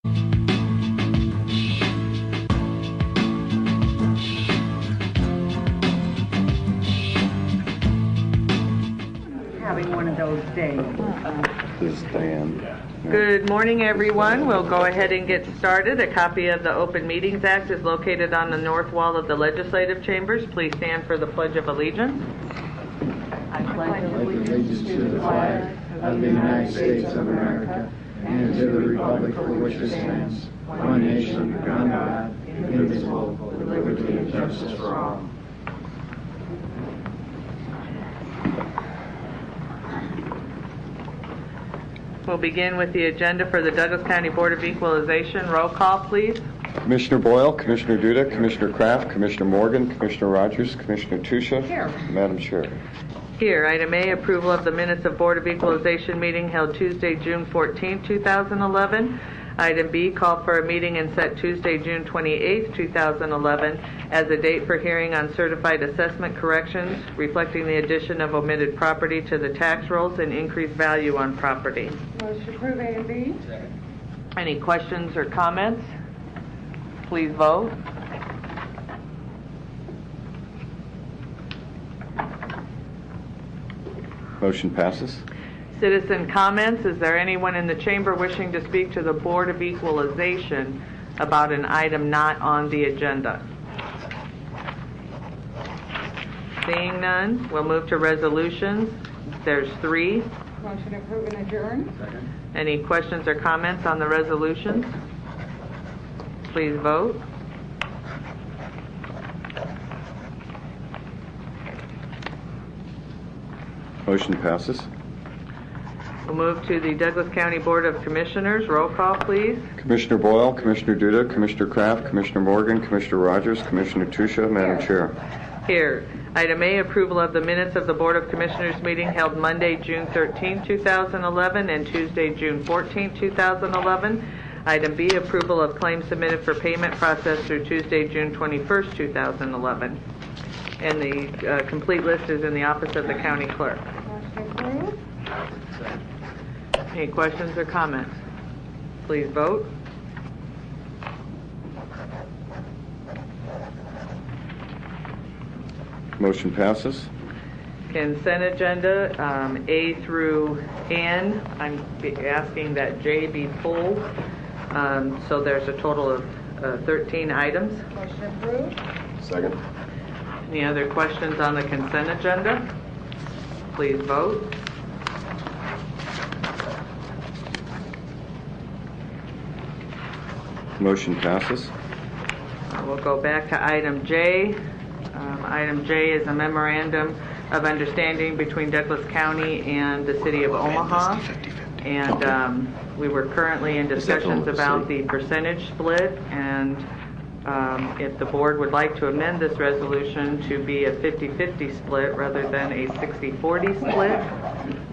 Having one of those days. This is Diane. Good morning, everyone. We'll go ahead and get started. A copy of the Open Meetings Act is located on the north wall of the legislative chambers. Please stand for the Pledge of Allegiance. I pledge allegiance to the flag of the United States of America and to the republic for which it stands, one nation, under God, indivisible, with liberty and justice for all. We'll begin with the agenda for the Douglas County Board of Equalization. Roll call, please. Commissioner Boyle, Commissioner Duda, Commissioner Kraft, Commissioner Morgan, Commissioner Rogers, Commissioner Tusha. Here. Madam Chair. Here. Item A, approval of the minutes of Board of Equalization meeting held Tuesday, June 14, 2011. Item B, call for a meeting and set Tuesday, June 28, 2011 as a date for hearing on certified assessment corrections reflecting the addition of omitted property to the tax rolls and increased value on property. Motion approve A and B. Second. Any questions or comments? Please vote. Motion passes. Citizen comments. Is there anyone in the chamber wishing to speak to the Board of Equalization about an item not on the agenda? Seeing none, we'll move to resolutions. There's 3. Motion approve and adjourn. Second. Any questions or comments on the resolutions? Please vote. Motion passes. We'll move to the Douglas County Board of Commissioners. Roll call, please. Commissioner Boyle, Commissioner Duda, Commissioner Kraft, Commissioner Morgan, Commissioner Rogers, Commissioner Tusha. Madam Chair. Here. Item A, approval of the minutes of the Board of Commissioners meeting held Monday, June 13, 2011 and Tuesday, June 14, 2011. Item B, approval of claims submitted for payment processed through Tuesday, June 21, 2011. And the complete list is in the office of the county clerk. Motion approved. Any questions or comments? Please vote. Motion passes. Consent agenda, A through N. I'm asking that J be pulled. So there's a total of 13 items. Motion approved. Second. Any other questions on the consent agenda? Please vote. Motion passes. We'll go back to item J. Item J is a memorandum of understanding between Douglas County and the City of Omaha. And we were currently in discussions about the percentage split, and if the board would like to amend this resolution to be a 50-50 split rather than a 60-40 split.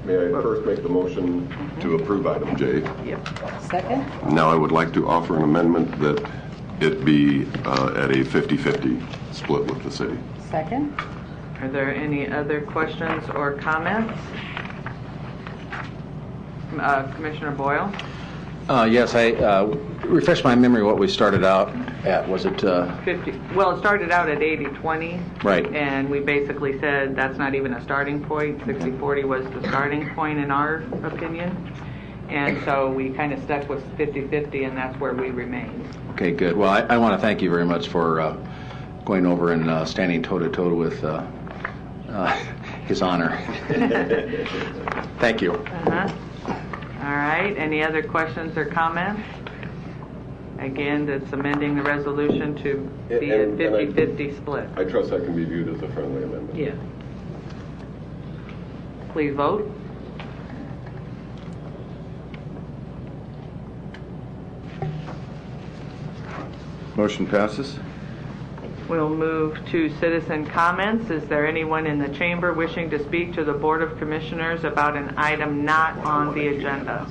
May I first make the motion to approve item J? Yep. Second. Now I would like to offer an amendment that it be at a 50-50 split with the city. Second. Are there any other questions or comments? Commissioner Boyle? Yes, I refresh my memory what we started out at. Was it 50. Well, it started out at 80-20. Right. And we basically said that's not even a starting point. 60-40 was the starting point in our opinion. And so we kind of stuck with 50-50, and that's where we remained. Okay, good. Well, I want to thank you very much for going over and standing toe-to-toe with His Honor. Thank you. All right. Any other questions or comments? Again, that's amending the resolution to be a 50-50 split. I trust that can be viewed as a friendly amendment. Yeah. Please vote. Motion passes. We'll move to citizen comments. Is there anyone in the chamber wishing to speak to the Board of Commissioners about an item not on the agenda?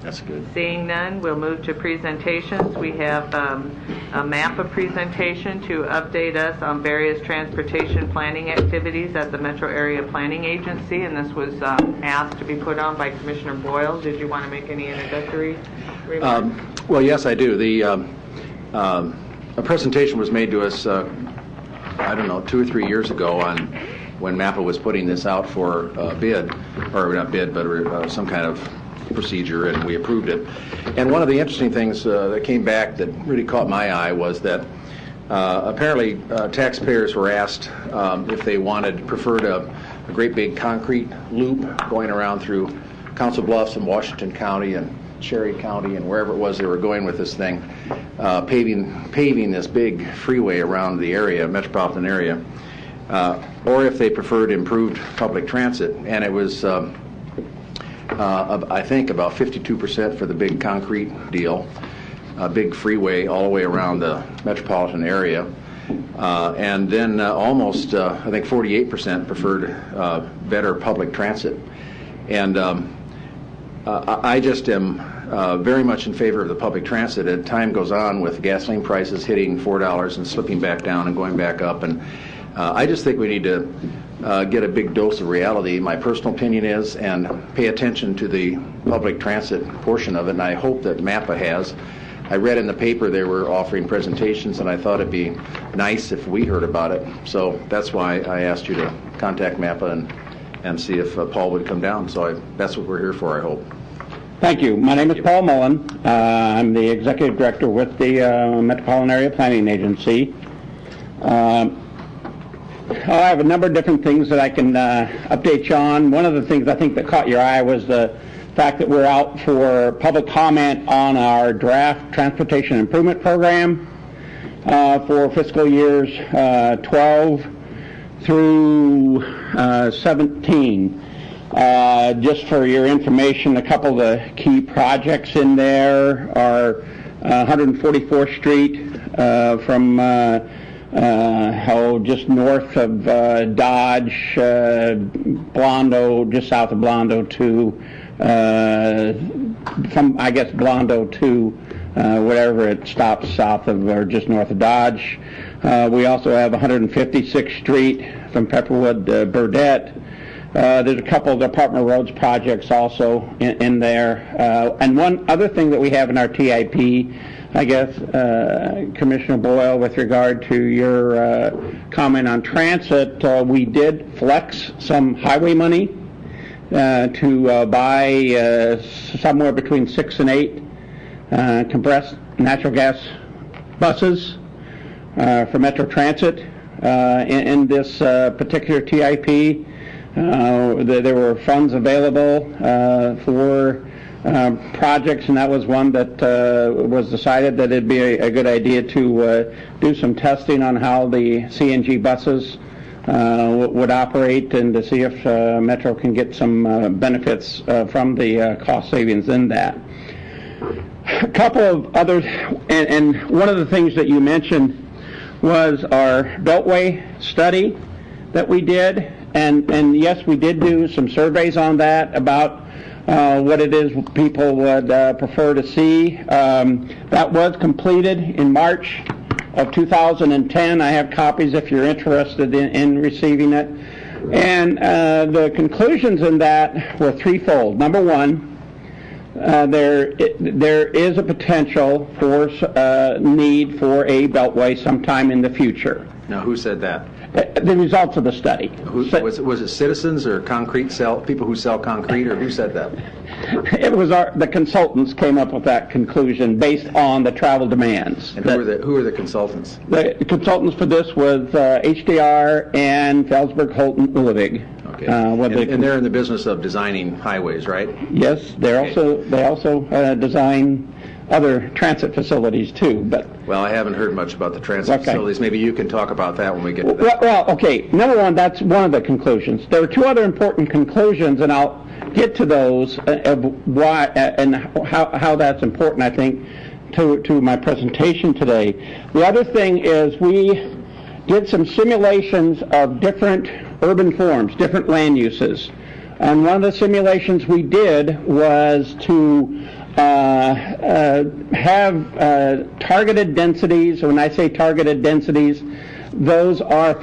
That's good. Seeing none, we'll move to presentations. We have a MAPA presentation to update us on various transportation planning activities at the Metro Area Planning Agency, and this was asked to be put on by Commissioner Boyle. Did you want to make any introductory remarks? Well, yes, I do. A presentation was made to us, I don't know, 2 or 3 years ago on when MAPA was putting this out for bid, or not bid, but some kind of procedure, and we approved it. And one of the interesting things that came back that really caught my eye was that apparently taxpayers were asked if they preferred a great big concrete loop going around through Council Bluffs and Washington County and Cherry County and wherever it was they were going with this thing, paving this big freeway around the area, metropolitan area, or if they preferred improved public transit. And it was, I think, about 52% for the big concrete deal, a big freeway all the way around the metropolitan area. And then almost, I think 48% preferred better public transit. And I just am very much in favor of the public transit. As time goes on with gasoline prices hitting $4 and slipping back down and going back up, and I just think we need to get a big dose of reality, my personal opinion is, and pay attention to the public transit portion of it, and I hope that MAPA has. I read in the paper they were offering presentations, and I thought it'd be nice if we heard about it. So that's why I asked you to contact MAPA and see if Paul would come down. So that's what we're here for, I hope. Thank you. My name is Paul Mullen. I'm the Executive Director with the Metropolitan Area Planning Agency. I have a number of different things that I can update you on. One of the things I think that caught your eye was the fact that we're out for public comment on our draft Transportation Improvement Program for fiscal years 12 through 17. Just for your information, a couple of the key projects in there are 144th Street from just north of Dodge, Blondo, just south of Blondo to from, I guess, Blondo to whatever it stops south of or just north of Dodge. We also have 156th Street from Pepperwood to Burdette. There's a couple of Department of Roads projects also in there. And one other thing that we have in our TIP, I guess, Commissioner Boyle, with regard to your comment on transit, we did flex some highway money to buy somewhere between 6 and 8 compressed natural gas buses for Metro Transit in this particular TIP. There were funds available for projects, and that was one that was decided that it'd be a good idea to do some testing on how the CNG buses would operate, and to see if Metro can get some benefits from the cost savings in that. A couple of others, and one of the things that you mentioned was our Beltway study that we did. And yes, we did do some surveys on that about what it is people would prefer to see. That was completed in March of 2010. I have copies if you're interested in receiving it. And the conclusions in that were threefold. Number one, there is a potential for need for a beltway sometime in the future. Now, who said that? The results of the study. Was it citizens or people who sell concrete, or who said that? It was the consultants came up with that conclusion based on the travel demands. And who are the consultants? The consultants for this was HDR and Felsberg, Holton, Ulevig. Okay. And they're in the business of designing highways, right? Yes, they also design other transit facilities too. But well, I haven't heard much about the transit facilities. Maybe you can talk about that when we get to that. Well, okay. Number one, that's one of the conclusions. There are two other important conclusions, and I'll get to those of why and how that's important, I think, to my presentation today. The other thing is we did some simulations of different urban forms, different land uses. And one of the simulations we did was to have targeted densities. When I say targeted densities, those are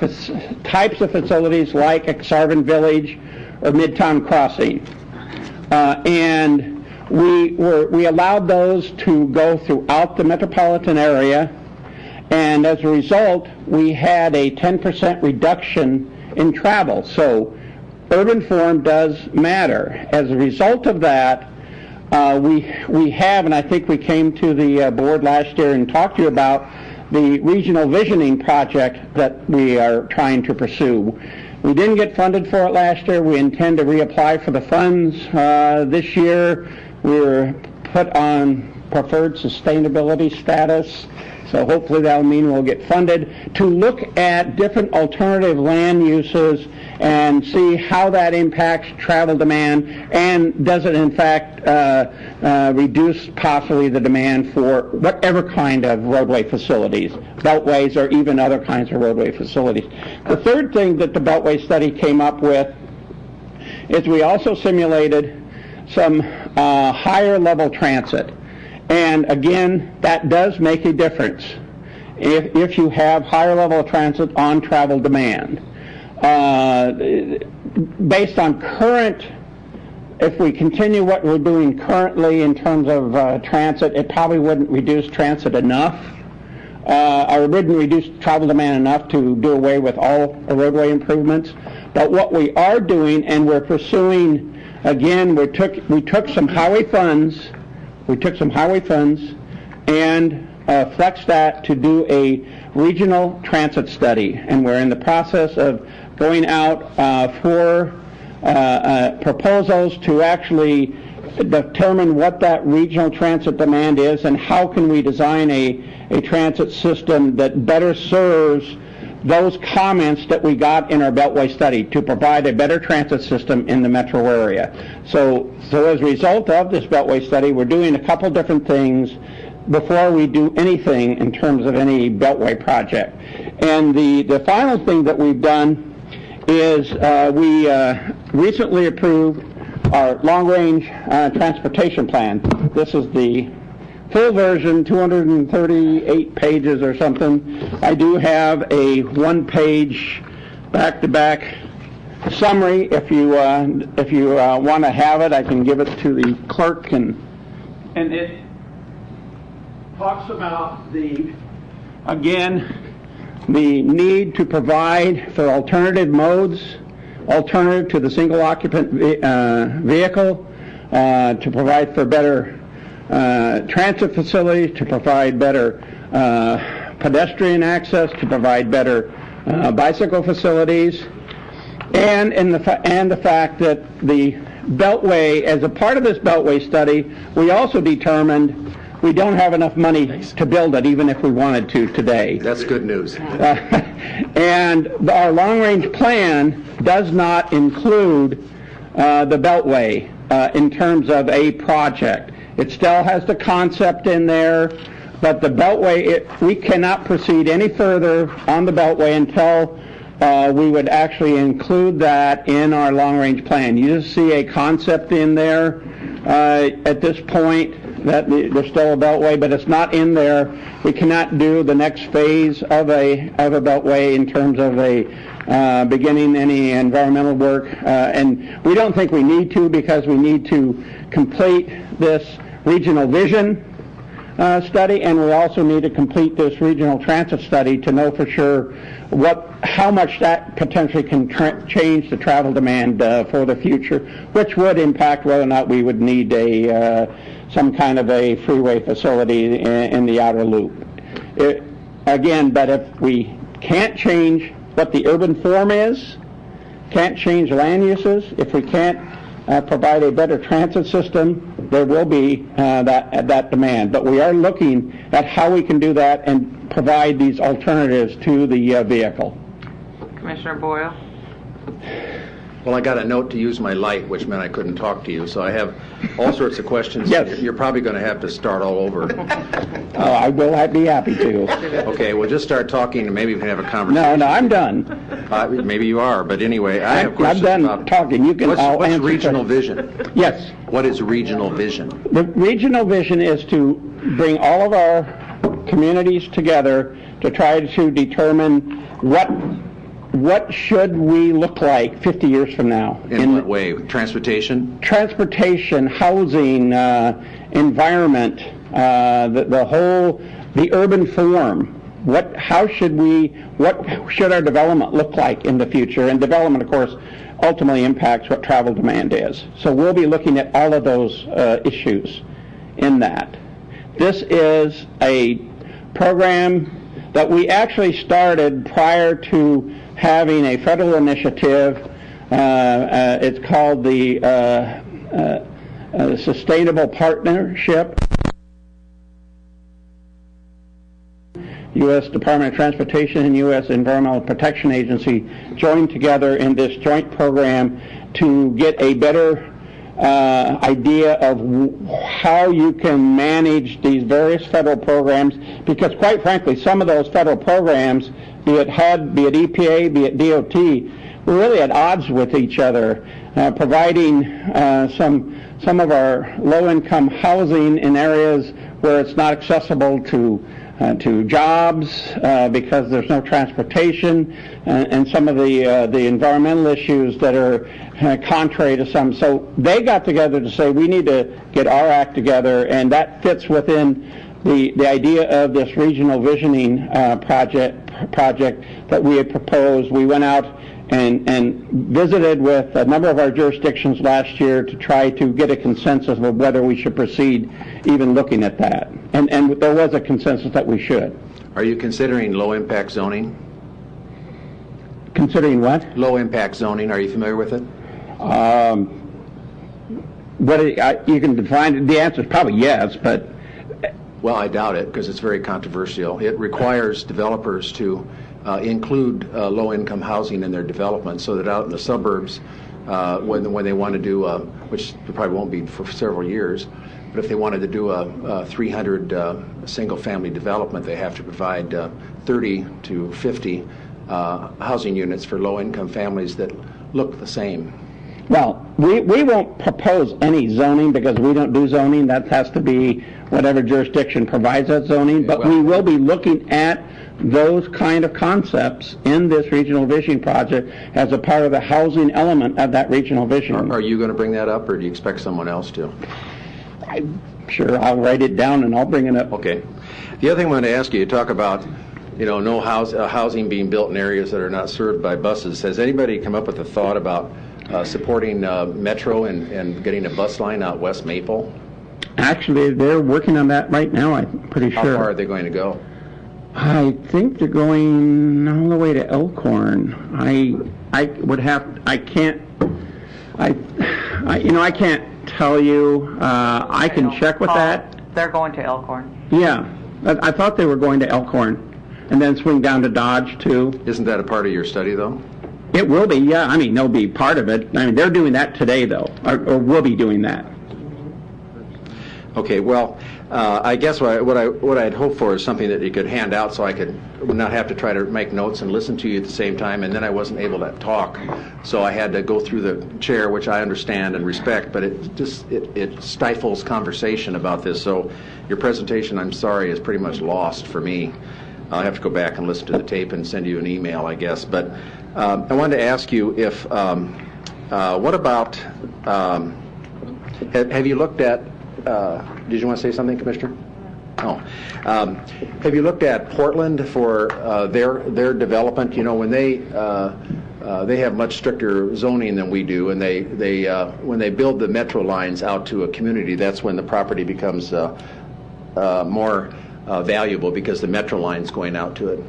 types of facilities like Exarvin Village or Midtown Crossing. And we allowed those to go throughout the metropolitan area, and as a result, we had a 10% reduction in travel. So urban form does matter. As a result of that, we have, and I think we came to the board last year and talked to you about the regional visioning project that we are trying to pursue. We didn't get funded for it last year. We intend to reapply for the funds this year. We were put on preferred sustainability status, so hopefully that will mean we'll get funded to look at different alternative land uses and see how that impacts travel demand, and does it in fact reduce possibly the demand for whatever kind of roadway facilities, beltways or even other kinds of roadway facilities. The third thing that the Beltway study came up with is we also simulated some higher level transit. And again, that does make a difference if you have higher level of transit on travel demand. Based on current, if we continue what we're doing currently in terms of transit, it probably wouldn't reduce transit enough, or wouldn't reduce travel demand enough to do away with all roadway improvements. But what we are doing, and we're pursuing, again, we took some highway funds. We took some highway funds and flexed that to do a regional transit study, and we're in the process of going out for proposals to actually determine what that regional transit demand is and how can we design a transit system that better serves those comments that we got in our Beltway study to provide a better transit system in the metro area. So as a result of this Beltway study, we're doing a couple different things before we do anything in terms of any Beltway project. And the final thing that we've done is we recently approved our long-range transportation plan. This is the full version, 238 pages or something. I do have a one-page back-to-back summary. If you want to have it, I can give it to the clerk, and it talks about the need to provide for alternative modes, alternative to the single occupant vehicle, to provide for better transit facilities, to provide better pedestrian access, to provide better bicycle facilities, and the fact that the Beltway, as a part of this Beltway study, we also determined we don't have enough money to build it, even if we wanted to today. That's good news. And our long-range plan does not include the Beltway in terms of a project. It still has the concept in there, but the Beltway, we cannot proceed any further on the Beltway until we would actually include that in our long-range plan. You just see a concept in there at this point that there's still a Beltway, but it's not in there. We cannot do the next phase of a Beltway in terms of a beginning any environmental work, and we don't think we need to, because we need to complete this regional vision study, and we also need to complete this regional transit study to know for sure how much that potentially can change the travel demand for the future, which would impact whether or not we would need some kind of a freeway facility in the outer loop. Again, but if we can't change what the urban form is, can't change land uses, if we can't provide a better transit system, there will be that demand. But we are looking at how we can do that and provide these alternatives to the vehicle. Commissioner Boyle? Well, I got a note to use my light, which meant I couldn't talk to you, so I have all sorts of questions. Yes. You're probably going to have to start all over. I will. I'd be happy to. Okay, we'll just start talking, and maybe we can have a conversation. No, I'm done. Maybe you are, but anyway, I have I'm questions done about talking. You can. I'll what's answer regional questions. vision? Yes. What is regional vision? The regional vision is to bring all of our communities together to try to determine what should we look like 50 years from now. In what way? Transportation? Transportation, housing, environment, the urban form. What should our development look like in the future? And development, of course, ultimately impacts what travel demand is. So we'll be looking at all of those issues in that. This is a program that we actually started prior to having a federal initiative. It's called the Sustainable Partnership. U.S. Department of Transportation and U.S. Environmental Protection Agency joined together in this joint program to get a better idea of how you can manage these various federal programs, because quite frankly, some of those federal programs, be it HUD, be it EPA, be it DOT, we're really at odds with each other, providing some of our low-income housing in areas where it's not accessible to jobs because there's no transportation, and some of the environmental issues that are contrary to some. So they got together to say we need to get our act together, and that fits within the idea of this regional visioning project that we had proposed. We went out and visited with a number of our jurisdictions last year to try to get a consensus of whether we should proceed even looking at that. And there was a consensus that we should. Are you considering low-impact zoning? Considering what? Low-impact zoning. Are you familiar with it? You can define it. The answer is probably yes, but... Well, I doubt it, because it's very controversial. It requires developers to include low-income housing in their development, so that out in the suburbs, when they want to do, which probably won't be for several years, but if they wanted to do a 300 single-family development, they have to provide 30 to 50 housing units for low-income families that look the same. Well, we won't propose any zoning because we don't do zoning. That has to be whatever jurisdiction provides that zoning. But we will be looking at those kind of concepts in this regional vision project as a part of the housing element of that regional vision. Are you going to bring that up, or do you expect someone else to? Sure, I'll write it down and I'll bring it up. Okay. The other thing I wanted to ask you, you talk about, no housing being built in areas that are not served by buses. Has anybody come up with a thought about supporting Metro and getting a bus line out West Maple? Actually, they're working on that right now, I'm pretty sure. How far are they going to go? I think they're going all the way to Elkhorn. I can't tell you. I can check with that. They're going to Elkhorn. Yeah, I thought they were going to Elkhorn and then swing down to Dodge too. Isn't that a part of your study, though? It will be, yeah. I mean, they'll be part of it. I mean, they're doing that today, though, or will be doing that. Okay, well, I guess what I'd hoped for is something that you could hand out so I would not have to try to make notes and listen to you at the same time, and then I wasn't able to talk. So I had to go through the chair, which I understand and respect, but it stifles conversation about this. So your presentation, I'm sorry, is pretty much lost for me. I'll have to go back and listen to the tape and send you an email, I guess. But I wanted to ask you if, what about, have you looked at, did you want to say something, Commissioner? Oh. Have you looked at Portland for their development? When they have much stricter zoning than we do, and when they build the metro lines out to a community, that's when the property becomes more valuable because the metro line's going out to it.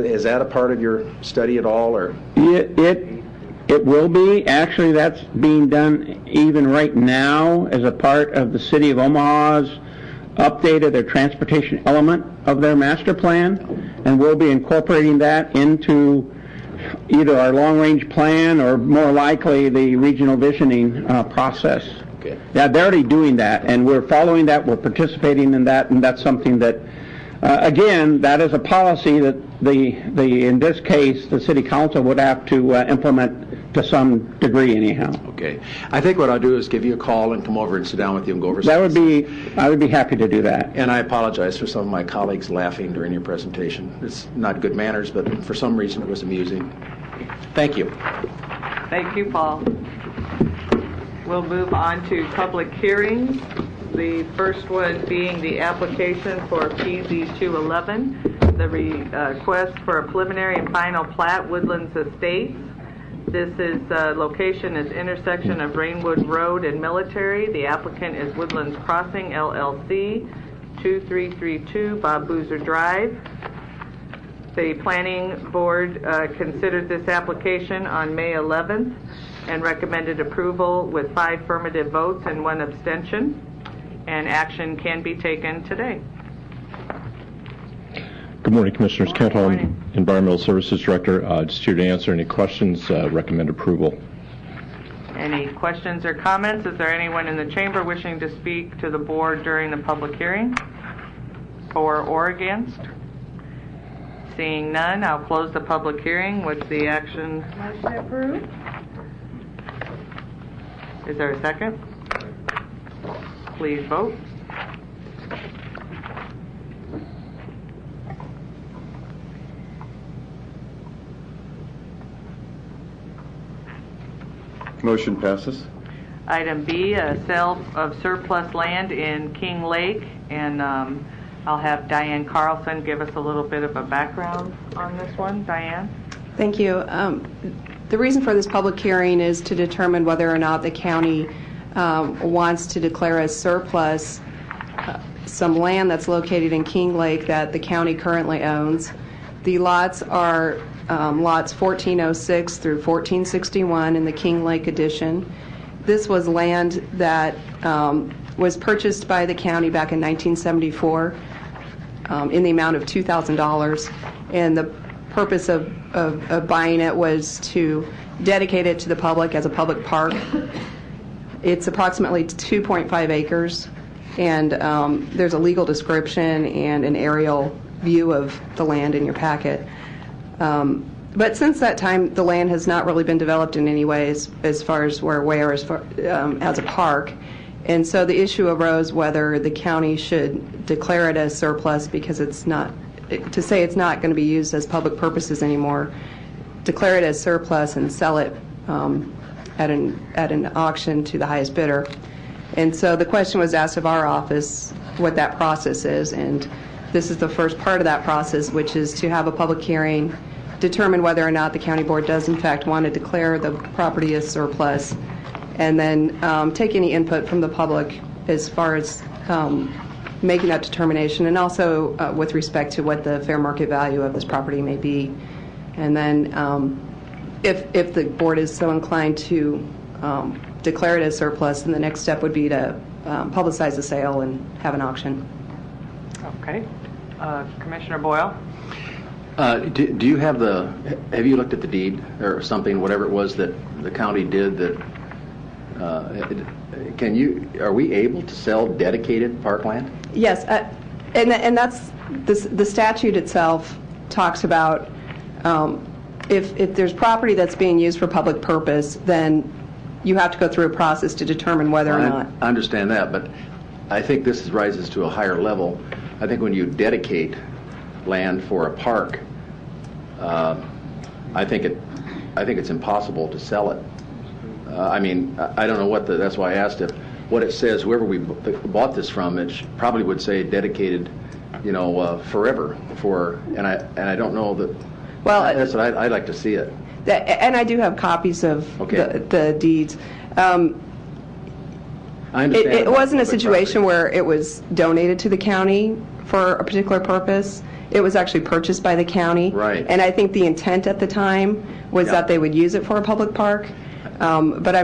Is that a part of your study at all, or? It will be. Actually, that's being done even right now as a part of the City of Omaha's update of their transportation element of their master plan, and we'll be incorporating that into either our long-range plan or more likely the regional visioning process. Okay. Yeah, they're already doing that, and we're following that, we're participating in that, and that's something that, again, that is a policy that in this case, the city council would have to implement to some degree anyhow. Okay. I think what I'll do is give you a call and come over and sit down with you and go over I would be happy to do that. And I apologize for some of my colleagues laughing during your presentation. It's not good manners, but for some reason it was amusing. Thank you. Thank you, Paul. We'll move on to public hearings. The first one being the application for PZ 211, the request for a preliminary and final plat, Woodlands Estates. This is location is intersection of Rainwood Road and Military. The applicant is Woodlands Crossing LLC, 2332 Bob Boozer Drive. The planning board considered this application on May 11th and recommended approval with 5 affirmative votes and 1 abstention. And action can be taken today. Good morning, Commissioners. Good Kent Holm, morning. Environmental Services Director. Just here to answer any questions. Recommend approval. Any questions or comments? Is there anyone in the chamber wishing to speak to the board during the public hearing? For or against? Seeing none, I'll close the public hearing. What's the action? Motion approved. Is there a second? Please vote. Motion passes. Item B, sale of surplus land in King Lake, and I'll have Diane Carlson give us a little bit of a background on this one. Diane? Thank you. The reason for this public hearing is to determine whether or not the county wants to declare as surplus some land that's located in King Lake that the county currently owns. The lots are lots 1406 through 1461 in the King Lake addition. This was land that was purchased by the county back in 1974 in the amount of $2,000, and the purpose of buying it was to dedicate it to the public as a public park. It's approximately 2.5 acres, and there's a legal description and an aerial view of the land in your packet. But since that time, the land has not really been developed in any way as far as we're aware as a park. And so the issue arose whether the county should declare it as surplus because it's not, to say it's not going to be used as public purposes anymore, declare it as surplus and sell it at an auction to the highest bidder. And so the question was asked of our office what that process is, and this is the first part of that process, which is to have a public hearing, determine whether or not the county board does in fact want to declare the property as surplus, and then take any input from the public as far as making that determination, and also with respect to what the fair market value of this property may be. And then if the board is so inclined to declare it as surplus, then the next step would be to publicize the sale and have an auction. Okay. Commissioner Boyle? Do you have you looked at the deed or something, whatever it was that the county did that, are we able to sell dedicated parkland? Yes, and that's, the statute itself talks about if there's property that's being used for public purpose, then you have to go through a process to determine whether or not. I understand that, but I think this rises to a higher level. I think when you dedicate land for a park, I think it's impossible to sell it. I mean, I don't know what that's why I asked what it says. Whoever we bought this from, it probably would say dedicated, forever and I don't know that. Well, that's what I'd like to see it. And I do have copies of the deeds. I understand it wasn't a situation where it was donated to the county for a particular purpose. It was actually purchased by the county. Right. And I think the intent at the time was that they would use it for a public park. But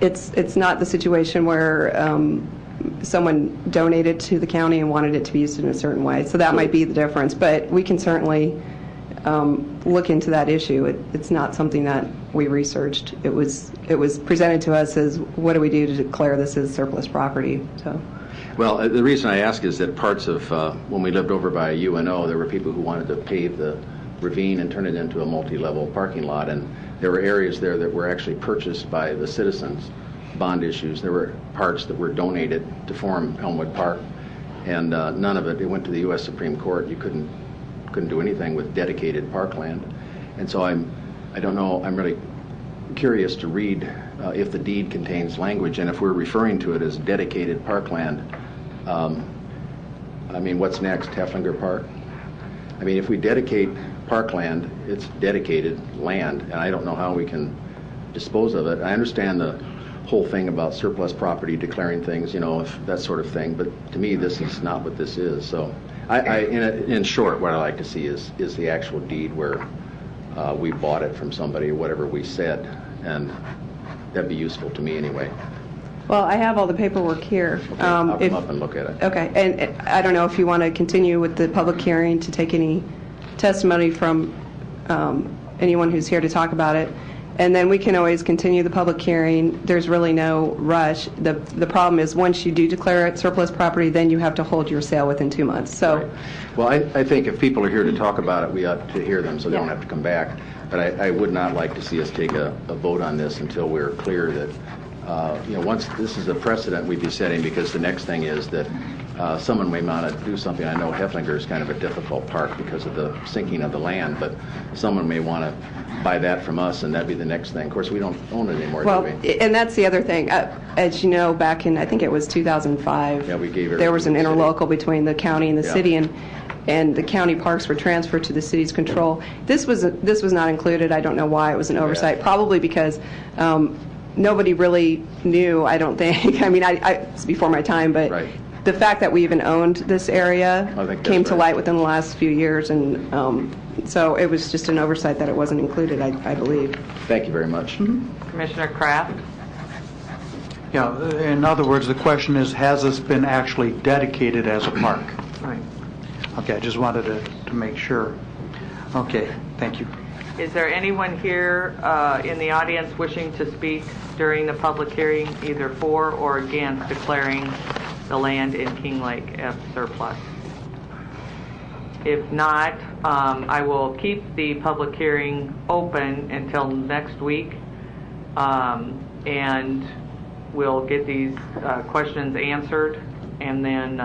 it's not the situation where someone donated to the county and wanted it to be used in a certain way. So that might be the difference. But we can certainly look into that issue. It's not something that we researched. It was presented to us as, what do we do to declare this as surplus property? So. Well, the reason I ask is that parts of, when we lived over by UNO, there were people who wanted to pave the ravine and turn it into a multi-level parking lot, and there were areas there that were actually purchased by the citizens, bond issues. There were parts that were donated to form Elmwood Park, and none of it went to the U.S. Supreme Court. You couldn't do anything with dedicated parkland. And so I don't know, I'm really curious to read if the deed contains language, and if we're referring to it as dedicated parkland, I mean, what's next, Heflinger Park? I mean, if we dedicate parkland, it's dedicated land, and I don't know how we can dispose of it. I understand the whole thing about surplus property, declaring things, you know, if that sort of thing, but to me, this is not what this is. So in short, what I like to see is the actual deed where we bought it from somebody, or whatever we said, and that'd be useful to me anyway. Well, I have all the paperwork here. Okay, I'll come up and look at it. Okay, and I don't know if you want to continue with the public hearing to take any testimony from anyone who's here to talk about it, and then we can always continue the public hearing. There's really no rush. The problem is, once you do declare it surplus property, then you have to hold your sale within 2 months. So, right. Well, I think if people are here to talk about it, we ought to hear them, so they don't have to come back. But I would not like to see us take a vote on this until we're clear that, you know, once this is a precedent we'd be setting, because the next thing is that someone may want to do something. I know Heflinger is kind of a difficult park because of the sinking of the land, but someone may want to buy that from us, and that'd be the next thing. Of course, we don't own it anymore, well, do we? and that's the other thing. As you know, back in, I think it was 2005, yeah, we gave there was an everything to the city. interlocal between the county and the Yeah. city, and the county parks were transferred to the city's control. This was not included. I don't know why. It was an oversight, Yeah. probably because nobody really knew, I don't think. I mean, it's before my time, but Right. the fact that we even owned this area I think came that's to right. light within the last few years, and so it was just an oversight that it wasn't included, I believe. Thank you very much. Commissioner Kraft? Yeah, in other words, the question is, has this been actually dedicated as a park? Right. Okay, I just wanted to make sure. Okay, thank you. Is there anyone here in the audience wishing to speak during the public hearing, either for or against declaring the land in King Lake as surplus? If not, I will keep the public hearing open until next week, and we'll get these questions answered, and then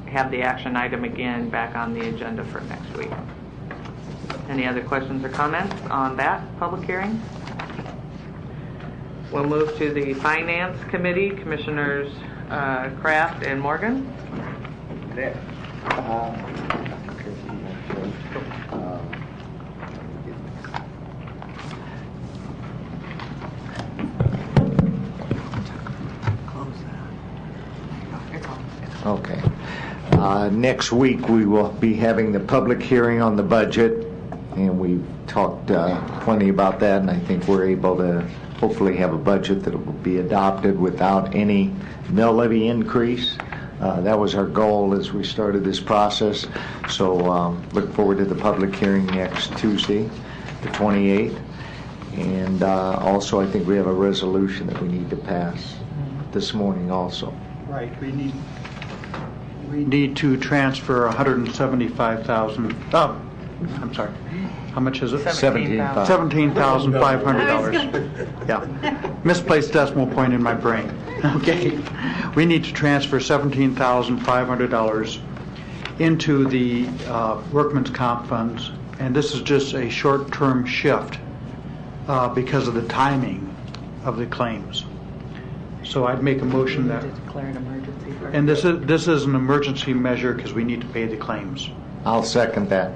have the action item again back on the agenda for next week. Any other questions or comments on that public hearing? We'll move to the Finance Committee, Commissioners Kraft and Morgan. Okay. Next week, we will be having the public hearing on the budget, and we talked plenty about that, and I think we're able to hopefully have a budget that will be adopted without any mill levy increase. That was our goal as we started this process. So look forward to the public hearing next Tuesday, the 28th. And also, I think we have a resolution that we need to pass this morning also. Right, we need to transfer $175,000. Oh, I'm sorry. How much is it? $17,500. Yeah. Misplaced decimal point in my brain. Okay. We need to transfer $17,500 into the workman's comp funds, and this is just a short-term shift because of the timing of the claims. So I'd make a motion that, Declare an emergency first. and this is an emergency measure because we need to pay the claims. I'll second that.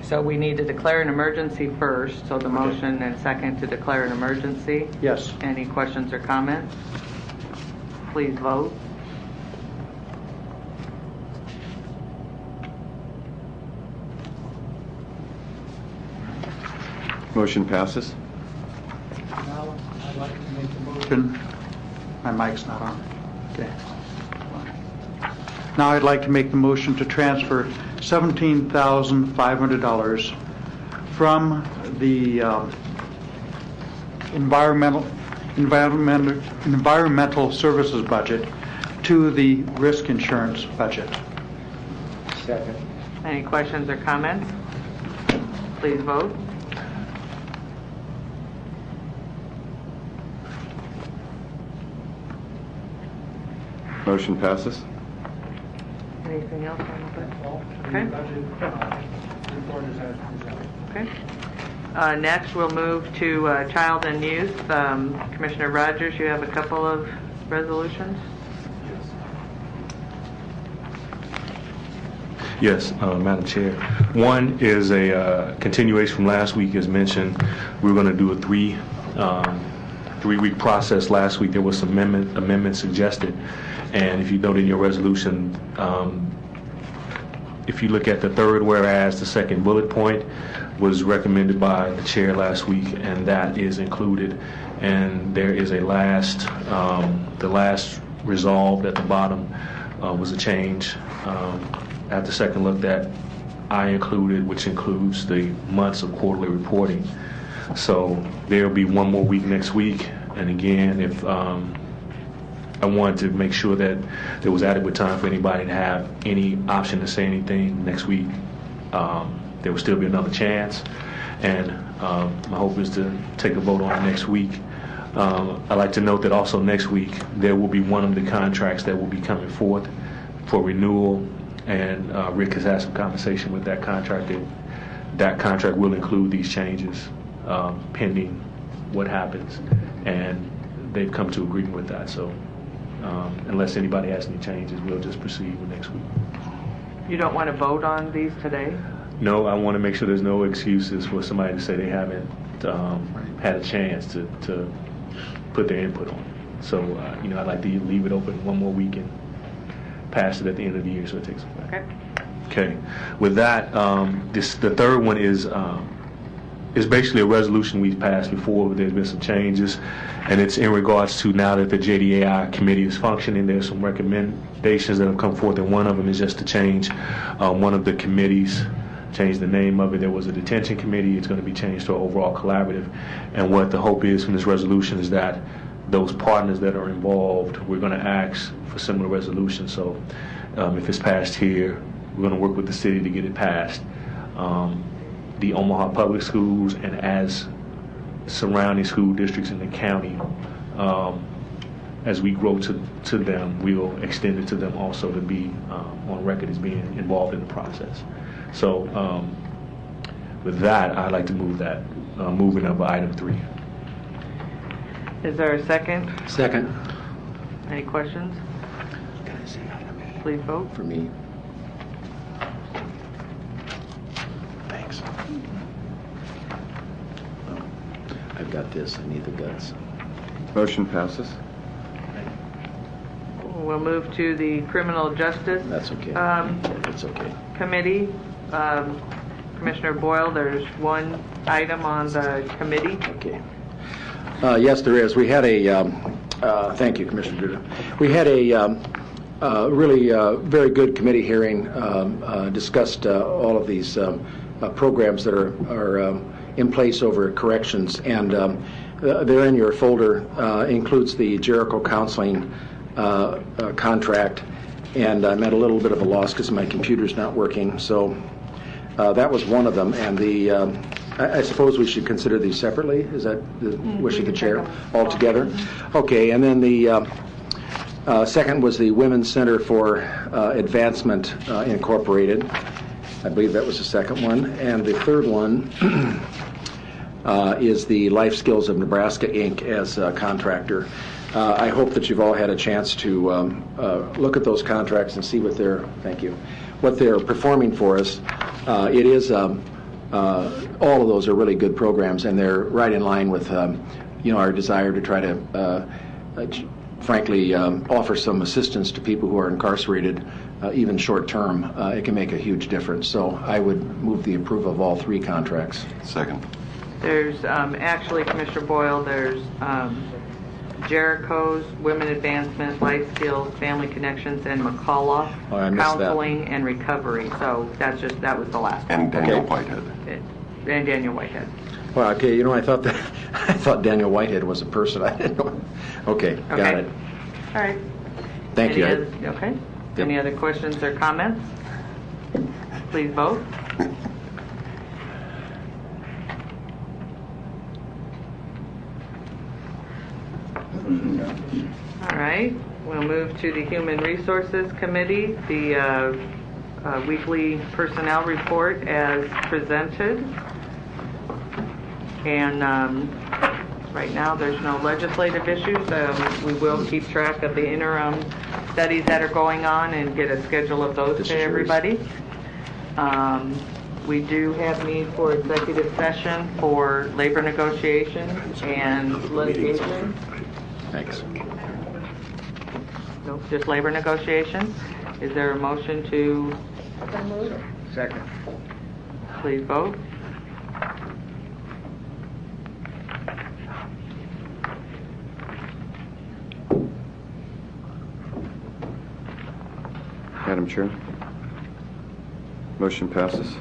So we need to declare an emergency first, so the motion and second to declare an emergency. Yes. Any questions or comments? Please vote. Motion passes. Now, I'd like to make the motion. My mic's not on. Okay. Now I'd like to make the motion to transfer $17,500 from the environmental services budget to the risk insurance budget. Second. Any questions or comments? Please vote. Motion passes. Anything else on the budget? Okay. Next, we'll move to Child and Youth. Commissioner Rogers, you have a couple of resolutions? Yes, Madam Chair. One is a continuation from last week, as mentioned. We were going to do a three-week process last week. There was some amendments suggested. And if you note in your resolution, if you look at the third whereas, the second bullet point was recommended by the chair last week, and that is included. And there is a last, the last resolved at the bottom was a change at the second look that I included, which includes the months of quarterly reporting. So there will be one more week next week. And again, if I wanted to make sure that there was adequate time for anybody to have any option to say anything next week. There will still be another chance, and my hope is to take a vote on it next week. I'd like to note that also next week there will be one of the contracts that will be coming forth for renewal, and Rick has had some conversation with that contract. That contract will include these changes pending what happens, and they've come to agreement with that. So unless anybody has any changes, we'll just proceed with next week. You don't want to vote on these today? No, I want to make sure there's no excuses for somebody to say they haven't had a chance to put their input on it. So, I'd like to leave it open one more week and pass it at the end of the year so it takes effect. Okay. Okay. With that, the third one is basically a resolution we've passed before, but there's been some changes, and it's in regards to now that the JDAI committee is functioning, there's some recommendations that have come forth, and one of them is just to change one of the committees, change the name of it. There was a detention committee. It's going to be changed to an overall collaborative, and what the hope is from this resolution is that those partners that are involved, we're going to ask for similar resolutions. So if it's passed here, we're going to work with the city to get it passed. The Omaha Public Schools and as surrounding school districts in the county, as we grow to them, we'll extend it to them also to be on record as being involved in the process. So with that, I'd like to move that, moving of item 3. Is there a second? Second. Any questions? Please vote. For me. Thanks. I've got this. I need the guts. Motion passes. We'll move to the Criminal Justice That's okay. That's okay. Committee. Commissioner Boyle, there's one item on the committee. Okay. Yes, there is. We had a, thank you, Commissioner Duda. We had a really very good committee hearing, discussed all of these programs that are in place over corrections, and they're in your folder, includes the Jericho Counseling contract, and I'm at a little bit of a loss because my computer's not working, so that was one of them, and the I suppose we should consider these separately. Is that the wish of the chair? All together? Okay, and then the second was the Women's Center for Advancement Incorporated. I believe that was the second one. And the third one is the Life Skills of Nebraska, Inc. as a contractor. I hope that you've all had a chance to look at those contracts and see what they're performing for us. It is all of those are really good programs, and they're right in line with our desire to try to frankly offer some assistance to people who are incarcerated, even short term. It can make a huge difference. So I would move the approval of all 3 contracts. Second. There's actually, Commissioner Boyle, there's Jericho's Women Advancement, Life Skills, Family Connections, and McCullough I missed Counseling and Recovery. So that was the last one. And Daniel Whitehead. And Daniel Whitehead. Well, okay, I thought I thought Daniel Whitehead was a person. I didn't know. Okay, got Okay. it. All right. Thank you. Okay. Any other questions or comments? Please vote. All right. We'll move to the Human Resources Committee, the weekly personnel report as presented. And right now, there's no legislative issues. We will keep track of the interim studies that are going on and get a schedule of those to everybody. We do have need for executive session for labor negotiations and litigation. Thanks. Nope, just labor negotiations. Is there a motion to? Second. Please vote. Madam Chair. Motion passes.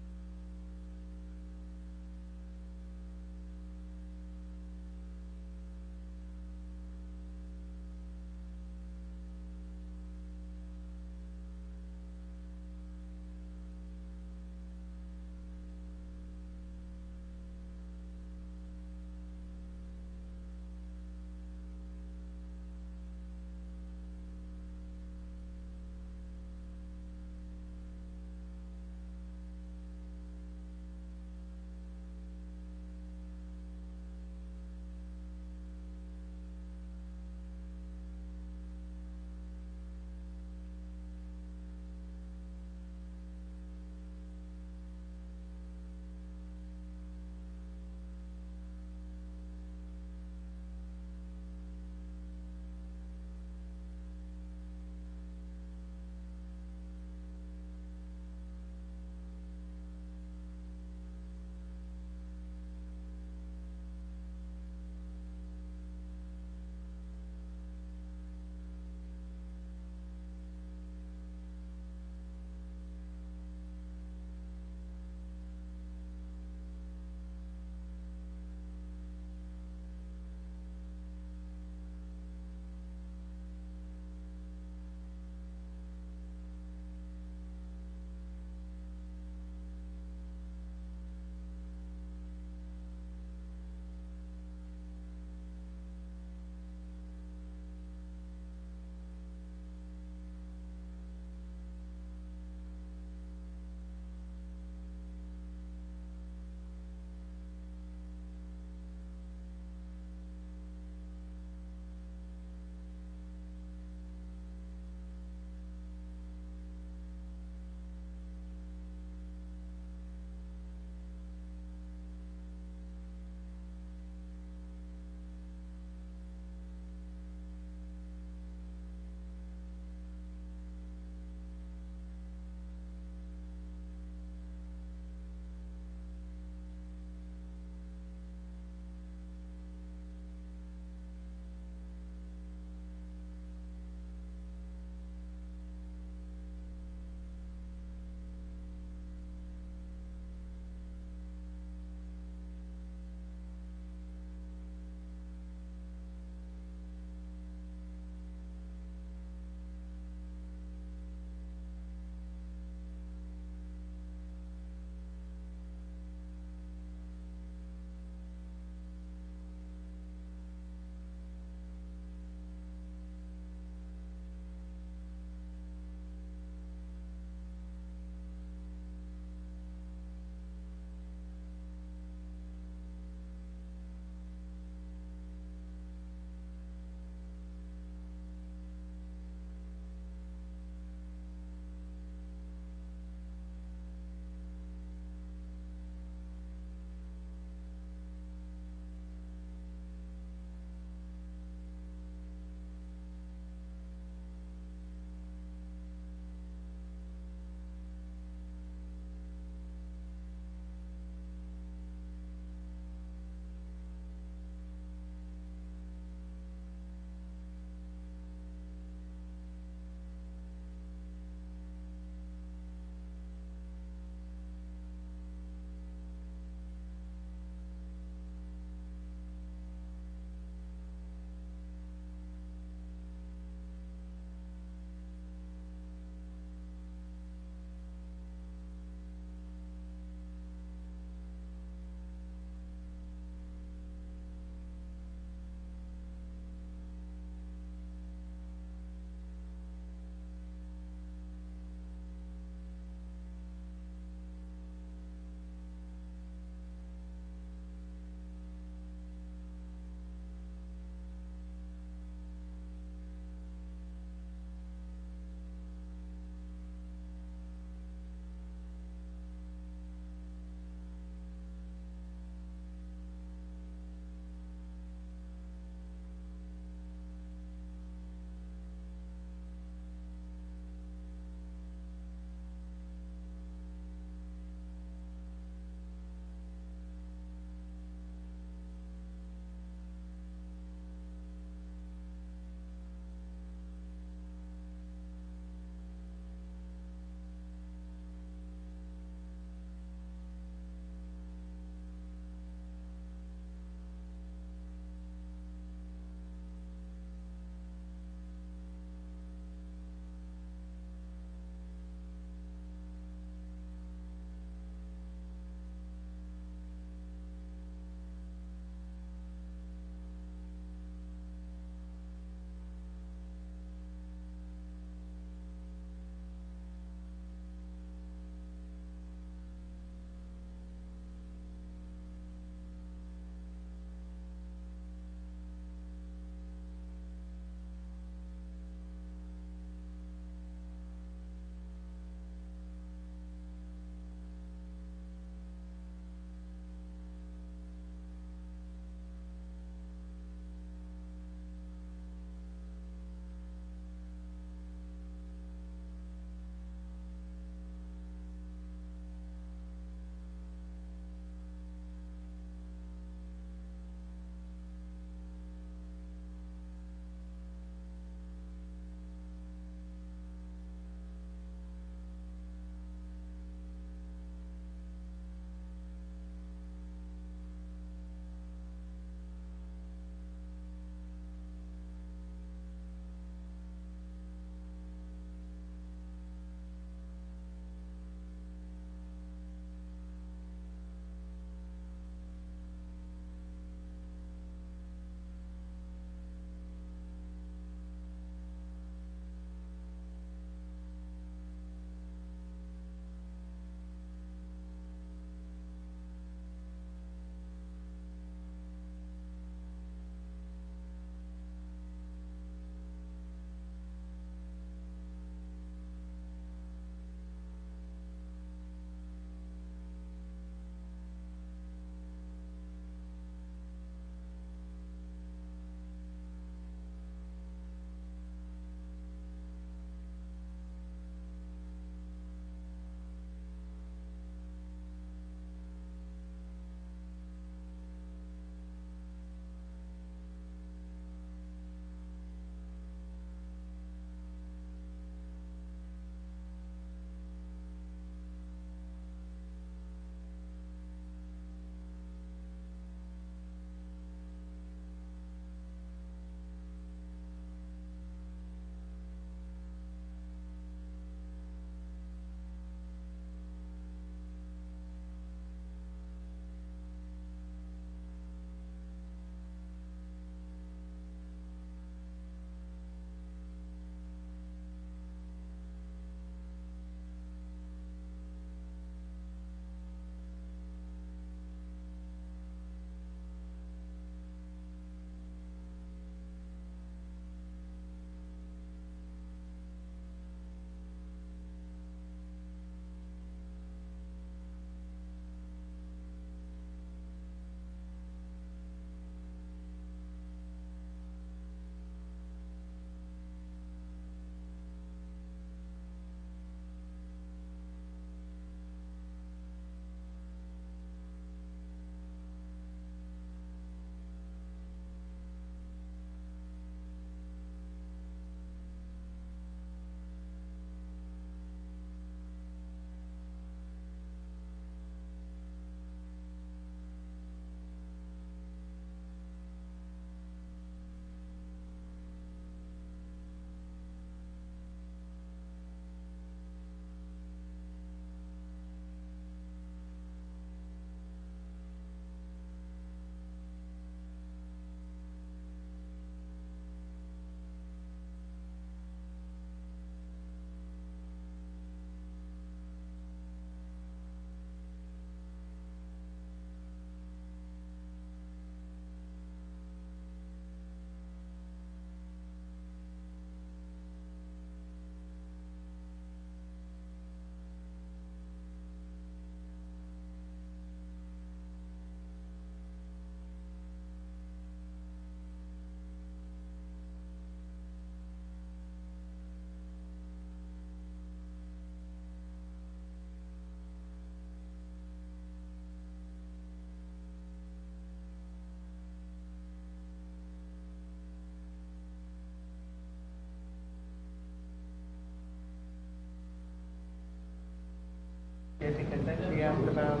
Yeah, because then she asked about,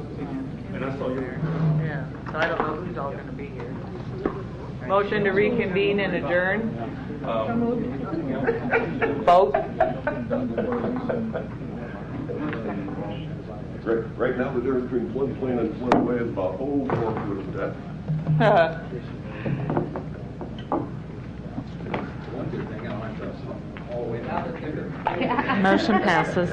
And I saw you. yeah, so I don't know who's all going to be here. Motion to reconvene and adjourn. Vote. Right now, the difference between floodplain and floodway is about 4 foot of depth. Motion passes.